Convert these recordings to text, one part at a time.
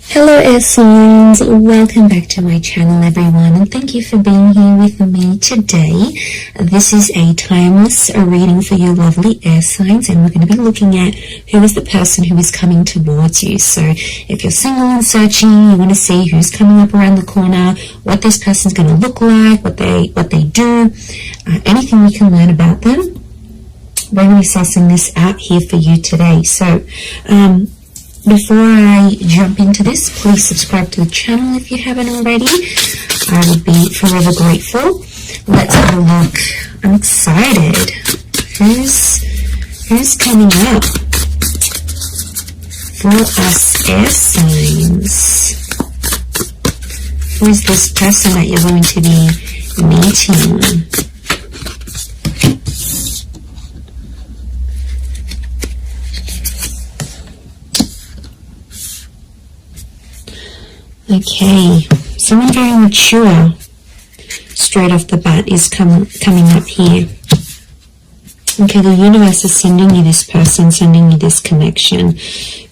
Hello air signs, welcome back to my channel everyone, and thank you for being here with me today. This is a timeless reading for you lovely air signs, and we're going to be looking at who is the person who is coming towards you. So if you're single and searching, you want to see who's coming up around the corner, what this person's going to look like, what they do, anything we can learn about them. We're going to be sussing this out here for you today. So before I jump into this, please subscribe to the channel if you haven't already. I would be forever grateful. Let's have a look. I'm excited. Who's coming up for us air signs? Who is this person that you're going to be meeting? Okay, someone very mature straight off the bat is coming up here. Okay, the universe is sending you this person, sending you this connection.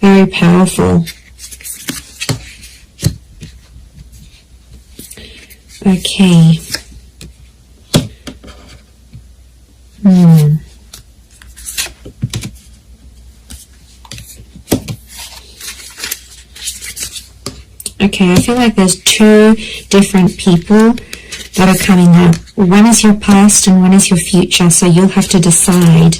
Very powerful. Okay. Okay, I feel like there's two different people that are coming up. One is your past and one is your future, so you'll have to decide.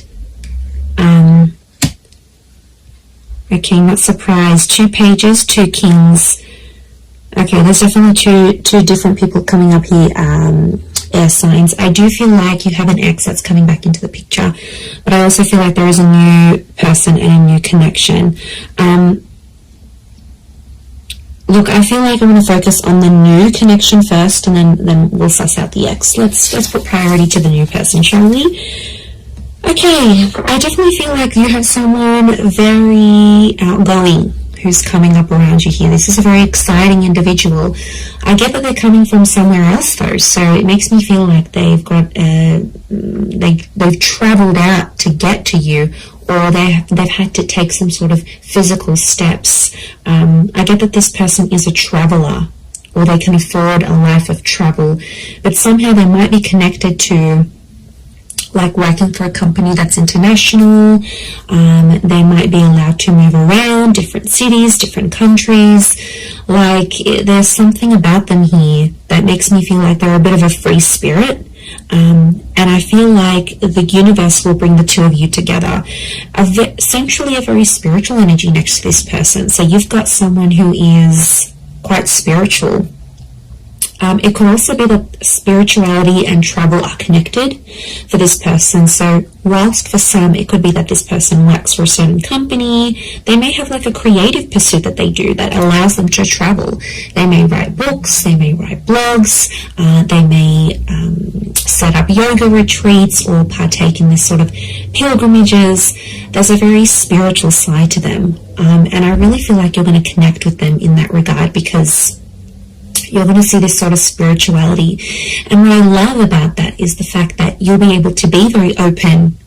Okay, not surprised. 2 pages, 2 kings. Okay, there's definitely two different people coming up here, air signs. I do feel like you have an ex that's coming back into the picture, but I also feel like there is a new person and a new connection. Look, I feel like I'm going to focus on the new connection first, and then we'll suss out the ex. Let's put priority to the new person, shall we? Okay, I definitely feel like you have someone very outgoing who's coming up around you here. This is a very exciting individual. I get that they're coming from somewhere else though, so it makes me feel like they've got they've traveled out to get to you, or they've had to take some sort of physical steps. I get that this person is a traveler, or they can afford a life of travel, but somehow they might be connected to, like, working for a company that's international. They might be allowed to move around different cities, different countries. Like, there's something about them here that makes me feel like they're a bit of a free spirit. And I feel like the universe will bring the two of you together. Essentially a very spiritual energy next to this person. So you've got someone who is quite spiritual. It could also be that spirituality and travel are connected for this person. So whilst for some it could be that this person works for a certain company, they may have like a creative pursuit that they do that allows them to travel. They may write books, they may write blogs, they may set up yoga retreats or partake in this sort of pilgrimages. There's a very spiritual side to them, and I really feel like you're going to connect with them in that regard, because you're going to see this sort of spirituality. And what I love about that is the fact that you'll be able to be very open,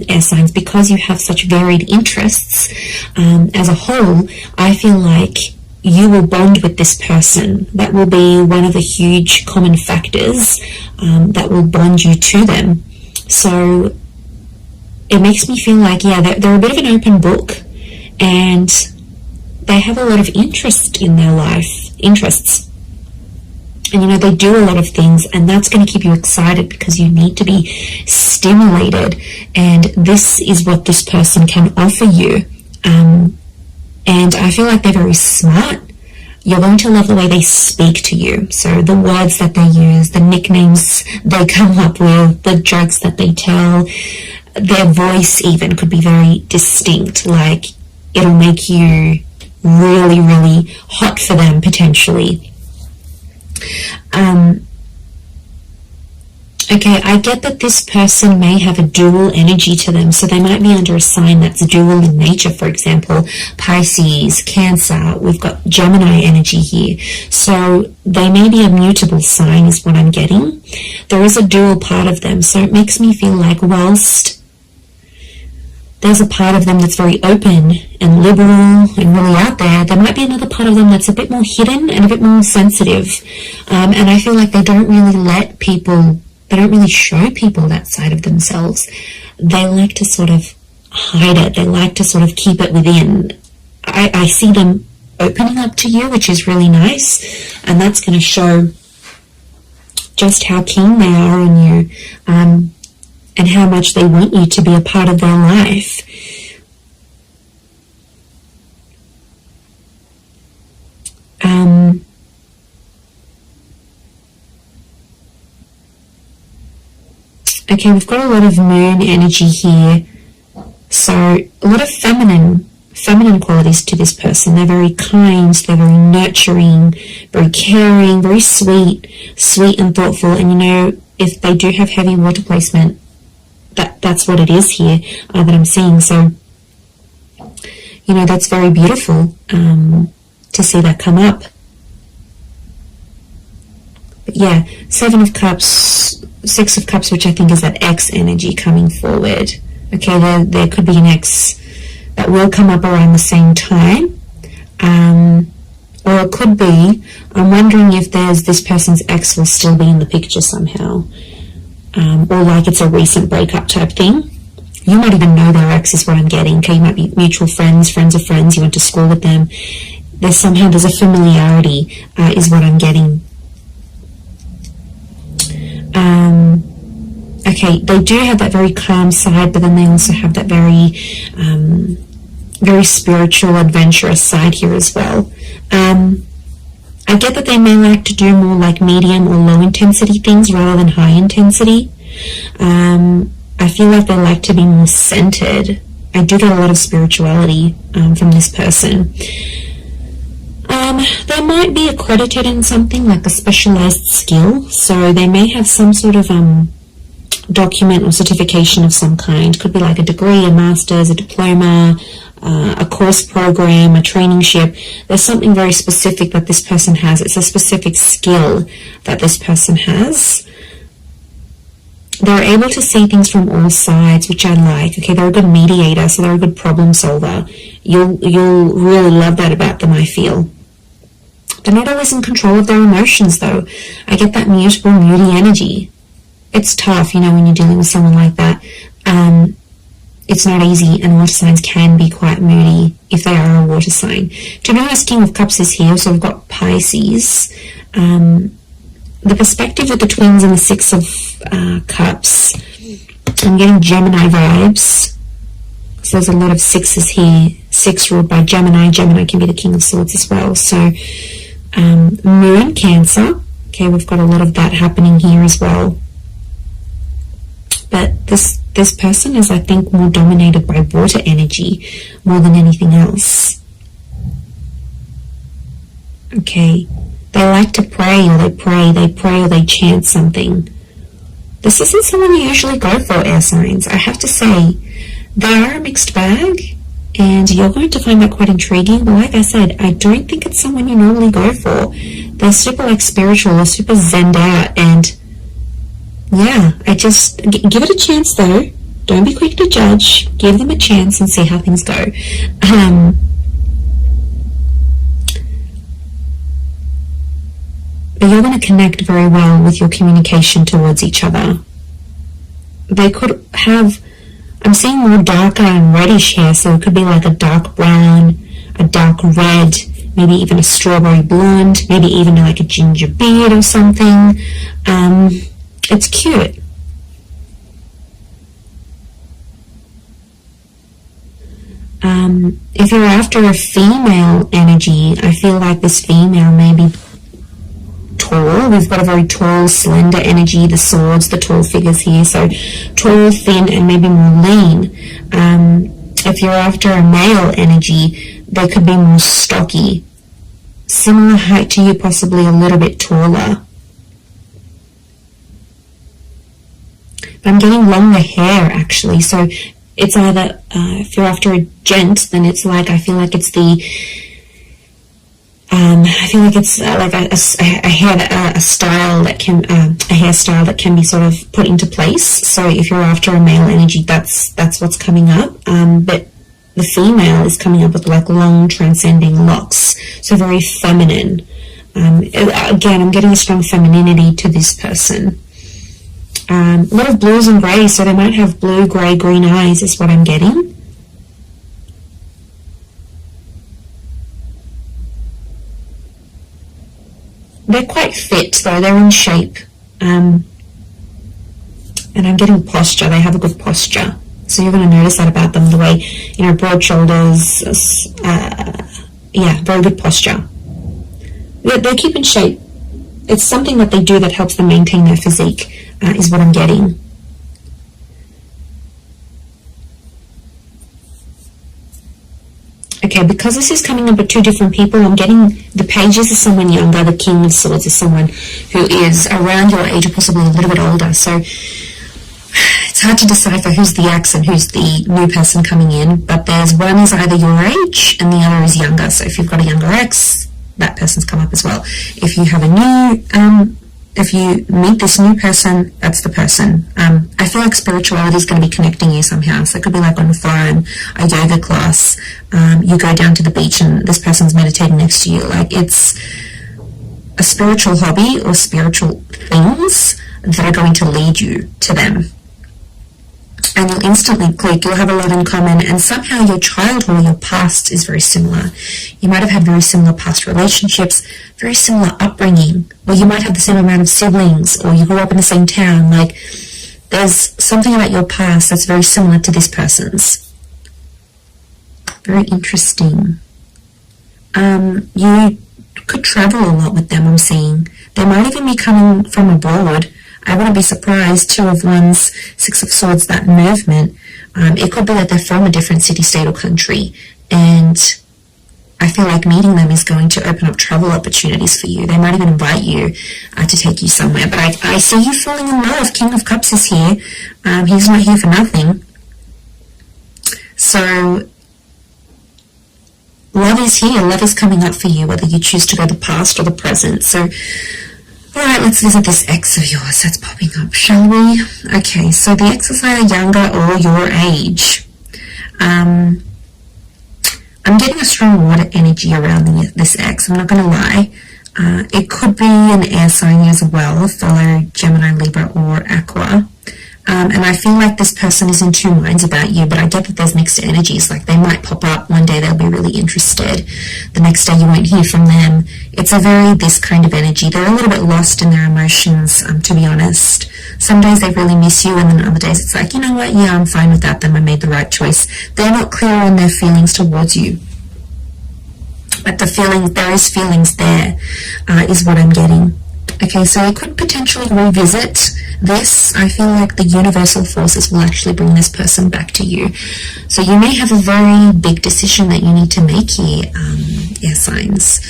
air signs, because you have such varied interests. As a whole, I feel like you will bond with this person. That will be one of the huge common factors that will bond you to them. So it makes me feel like, yeah, they're a bit of an open book, and they have a lot of interest in their life, interests. And, you know, they do a lot of things, and that's going to keep you excited because you need to be stimulated. And this is what this person can offer you. And I feel like they're very smart. You're going to love the way they speak to you. So the words that they use, the nicknames they come up with, the jokes that they tell, their voice even could be very distinct. Like, it'll make you really, really hot for them potentially. Okay, I get that this person may have a dual energy to them, so they might be under a sign that's dual in nature. For example, Pisces, Cancer, we've got Gemini energy here. So they may be a mutable sign is what I'm getting. There is a dual part of them, so it makes me feel like whilst there's a part of them that's very open and liberal and really out there. There might be another part of them that's a bit more hidden and a bit more sensitive. And I feel like they don't really let people, they don't really show people that side of themselves. They like to sort of hide it. They like to sort of keep it within. I see them opening up to you, which is really nice. And that's going to show just how keen they are on you. And how much they want you to be a part of their life. Okay, we've got a lot of moon energy here. So a lot of feminine qualities to this person. They're very kind, they're very nurturing, very caring, very sweet and thoughtful. And you know, if they do have heavy water placement, that's what it is here that I'm seeing. So, you know, that's very beautiful to see that come up. But yeah, 7 of Cups, 6 of Cups, which I think is that X energy coming forward. Okay, there could be an X that will come up around the same time. Or it could be, I'm wondering if this person's ex will still be in the picture somehow. Or like it's a recent breakup type thing. You might even know their ex is what I'm getting. Okay, you might be mutual friends, friends of friends, you went to school with them. There's a familiarity is what I'm getting. Okay, they do have that very calm side, but then they also have that very spiritual, adventurous side here as well. I get that they may like to do more like medium or low intensity things rather than high intensity. I feel like they like to be more centered. I do get a lot of spirituality from this person. They might be accredited in something like a specialized skill, so they may have some sort of document or certification of some kind. Could be like a degree, a master's, a diploma, a course program, a traineeship. There's something very specific that this person has. It's a specific skill that this person has. They're able to see things from all sides, which I like. Okay, they're a good mediator, so they're a good problem solver. You'll really love that about them, I feel. They're not always in control of their emotions, though. I get that mutable, moody energy. It's tough, you know, when you're dealing with someone like that. It's not easy, and water signs can be quite moody if they are a water sign. To be honest, King of Cups is here, so we've got Pisces. The perspective of the twins and the 6 of Cups, I'm getting Gemini vibes. So there's a lot of 6s here. 6 ruled by Gemini. Gemini can be the King of Swords as well. So Moon, Cancer. Okay, we've got a lot of that happening here as well. But this person is, I think, more dominated by water energy more than anything else. Okay. They like to pray, or they pray, or they chant something. This isn't someone you usually go for, air signs. I have to say, they are a mixed bag, and you're going to find that quite intriguing. But like I said, I don't think it's someone you normally go for. They're super like spiritual, they're super zenned out, and yeah, I just give it a chance though. Don't be quick to judge. Give them a chance and see how things go. But you're going to connect very well with your communication towards each other. They could have, I'm seeing more darker and reddish hair, so it could be like a dark brown, a dark red, maybe even a strawberry blonde, maybe even like a ginger beard or something. It's cute. If you're after a female energy, I feel like this female may be tall. We've got a very tall, slender energy, the swords, the tall figures here. So tall, thin, and maybe more lean. If you're after a male energy, they could be more stocky. Similar height to you, possibly a little bit taller. But I'm getting longer hair, actually. So it's either, if you're after a gent, then it's like, I feel like it's the I feel like it's like a style that can a hairstyle that can be sort of put into place. So if you're after a male energy, that's what's coming up. But the female is coming up with like long transcending locks, so very feminine. Again, I'm getting a strong femininity to this person. A lot of blues and greys, so they might have blue, grey, green eyes is what I'm getting. They're quite fit though, they're in shape. And I'm getting posture, they have a good posture. So you're going to notice that about them, the way, you know, broad shoulders, yeah, very good posture. They keep in shape. It's something that they do that helps them maintain their physique, is what I'm getting. Okay, because this is coming up with two different people, I'm getting the pages is someone younger, the King of Swords is someone who is around your age or possibly a little bit older. So it's hard to decipher who's the ex and who's the new person coming in, but there's one is either your age and the other is younger. So if you've got a younger ex, that person's come up as well. If you have a new, if you meet this new person, that's the person. I feel like spirituality is going to be connecting you somehow. So it could be like on the phone, a yoga class, you go down to the beach and this person's meditating next to you. Like it's a spiritual hobby or spiritual things that are going to lead you to them. And you'll instantly click, you'll have a lot in common, and somehow your childhood or your past is very similar. You might have had very similar past relationships, very similar upbringing, or you might have the same amount of siblings, or you grew up in the same town. Like, there's something about your past that's very similar to this person's. Very interesting. You could travel a lot with them, I'm seeing. They might even be coming from abroad. I wouldn't be surprised. Two of Wands, Six of Swords, that movement. It could be that they're from a different city, state, or country. And I feel like meeting them is going to open up travel opportunities for you. They might even invite you to take you somewhere. But I see you falling in love. King of Cups is here. He's not here for nothing. So love is here. Love is coming up for you, whether you choose to go the past or the present. So alright, let's visit this ex of yours that's popping up, shall we? Okay, so the ex is either younger or your age. I'm getting a strong water energy around this ex, I'm not going to lie. It could be an air sign as well, fellow Gemini, Libra, or Aqua. And I feel like this person is in two minds about you, but I get that there's mixed energies. Like, they might pop up one day, they'll be really interested. The next day you won't hear from them. It's a very this kind of energy. They're a little bit lost in their emotions, to be honest. Some days they really miss you, and then other days it's like, you know what, yeah, I'm fine with that, then I made the right choice. They're not clear on their feelings towards you. But the feelings, there is feelings there, is what I'm getting. Okay, so I could potentially revisit this. I feel like the universal forces will actually bring this person back to you. So you may have a very big decision that you need to make here, air signs.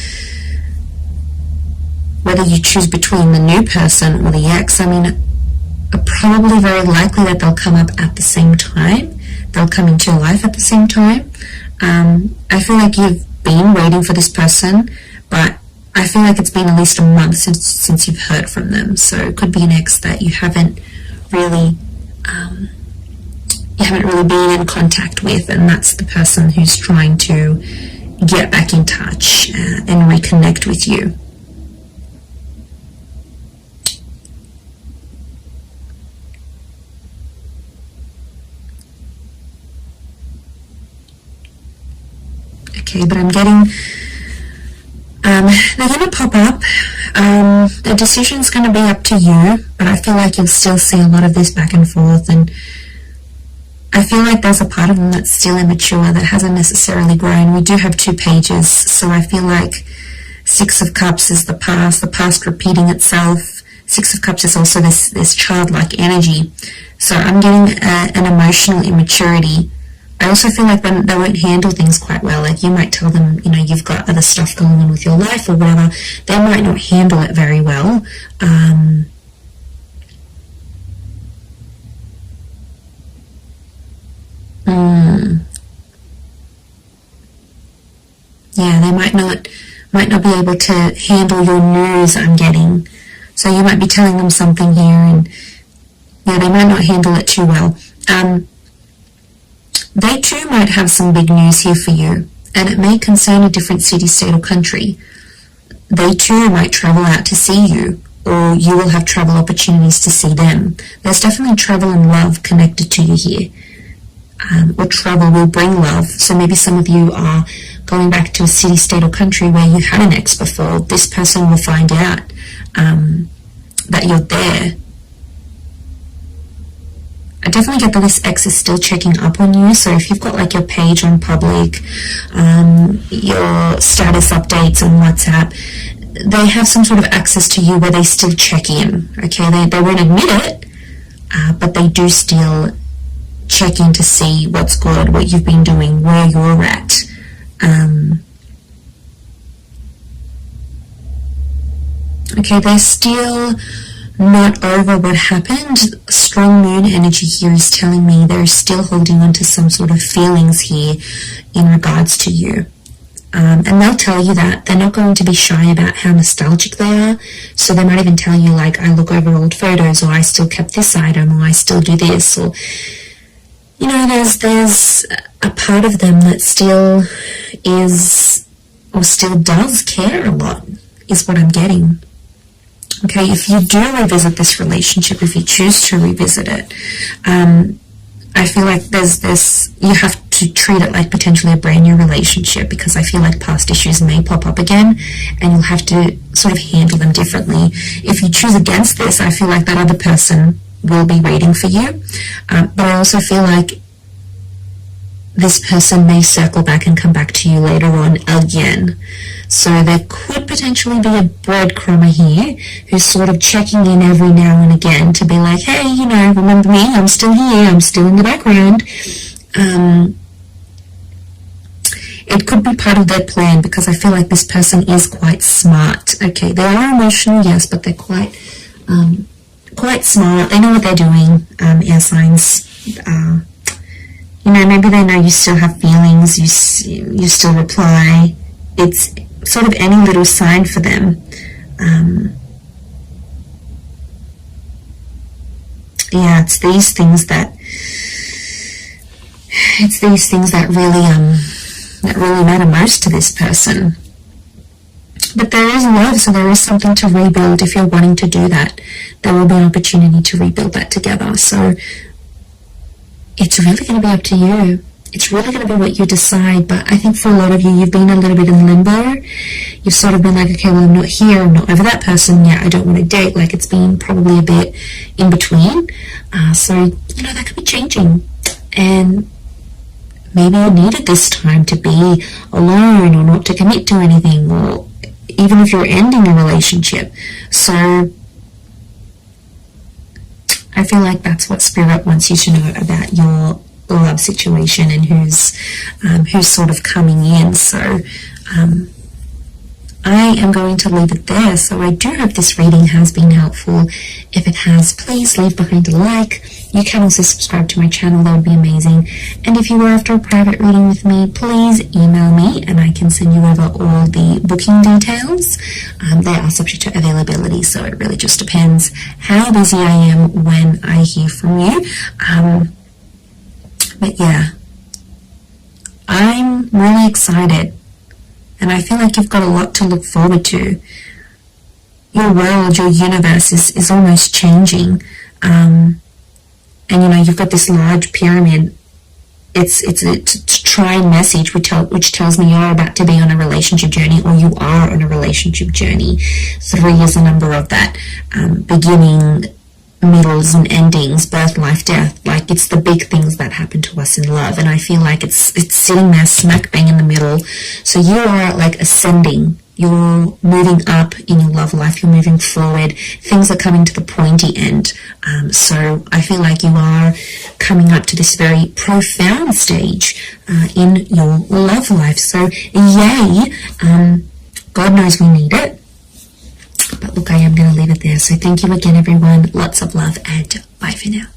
Whether you choose between the new person or the ex, I mean, probably very likely that they'll come up at the same time. They'll come into your life at the same time. I feel like you've been waiting for this person, but I feel like it's been at least a month since you've heard from them. So it could be an ex that you haven't really been in contact with, and that's the person who's trying to get back in touch and reconnect with you. Okay, but I'm getting they're going to pop up. The decision's going to be up to you, but I feel like you'll still see a lot of this back and forth, and I feel like there's a part of them that's still immature, that hasn't necessarily grown. We do have two pages, so I feel like Six of Cups is the past repeating itself. Six of Cups is also this childlike energy. So I'm getting an emotional immaturity. I also feel like they won't handle things quite well. Like, you might tell them, you know, you've got other stuff going on with your life or whatever. They might not handle it very well. Yeah, they might not might not be able to handle your news, I'm getting. So you might be telling them something here, and yeah, they might not handle it too well. They too might have some big news here for you, and it may concern a different city, state, or country. They too might travel out to see you, or you will have travel opportunities to see them. There's definitely travel and love connected to you here. Or travel will bring love. So maybe some of you are going back to a city, state, or country where you had an ex before. This person will find out that you're there. I definitely get that this ex is still checking up on you. So if you've got like your page on public, your status updates on WhatsApp, they have some sort of access to you where they still check in. Okay, they won't admit it, but they do still check in to see what's good, what you've been doing, where you're at. Okay, they're still not over what happened. Strong moon energy here is telling me they're still holding on to some sort of feelings here in regards to you. And they'll tell you that. They're not going to be shy about how nostalgic they are. So they might even tell you, like, I look over old photos, or I still kept this item, or I still do this, or, you know, there's a part of them that still is, or still does care a lot, is what I'm getting. Okay, if you do revisit this relationship, if you choose to revisit it, I feel like there's you have to treat it like potentially a brand new relationship, because I feel like past issues may pop up again and you'll have to sort of handle them differently. If you choose against this, I feel like that other person will be waiting for you. But I also feel like this person may circle back and come back to you later on again. So there could potentially be a breadcrumber here who's sort of checking in every now and again to be like, hey, you know, remember me? I'm still here. I'm still in the background. It could be part of their plan, because I feel like this person is quite smart. Okay, they are emotional, yes, but they're quite smart. They know what they're doing. Air signs. You know, maybe they know you still have feelings. You still reply. It's sort of any little sign for them. Yeah, it's these things that really matter most to this person. But there is love, so there is something to rebuild. If you're wanting to do that, there will be an opportunity to rebuild that together. So it's really going to be up to you. It's really going to be what you decide. But I think for a lot of you, you've been a little bit in limbo. You've sort of been like, okay, well, I'm not here. I'm not over that person yet. I don't want to date. Like, it's been probably a bit in between. So, you know, that could be changing. And maybe you needed this time to be alone, or not to commit to anything, or even if you're ending a relationship. So I feel like that's what Spirit wants you to know about your love situation and who's sort of coming in. So I am going to leave it there. So I do hope this reading has been helpful. If it has, please leave behind a like. You can also subscribe to my channel. That would be amazing. And if you are after a private reading with me, please email me and I can send you over all the booking details. They are subject to availability, so it really just depends how busy I am when I hear from you. But yeah, I'm really excited. And I feel like you've got a lot to look forward to. Your world, your universe is almost changing. And you know, you've got this large pyramid. It's a trine message which tells me you're about to be on a relationship journey, or you are on a relationship journey. 3 is a number of that. Beginning, middles and endings, birth, life, death. Like, it's the big things that happen to us in love, and I feel like it's sitting there smack bang in the middle. So you are like ascending, you're moving up in your love life, you're moving forward, things are coming to the pointy end. So I feel like you are coming up to this very profound stage in your love life. So yay, God knows we need it. But look, I am going to leave it there. So thank you again, everyone. Lots of love, and bye for now.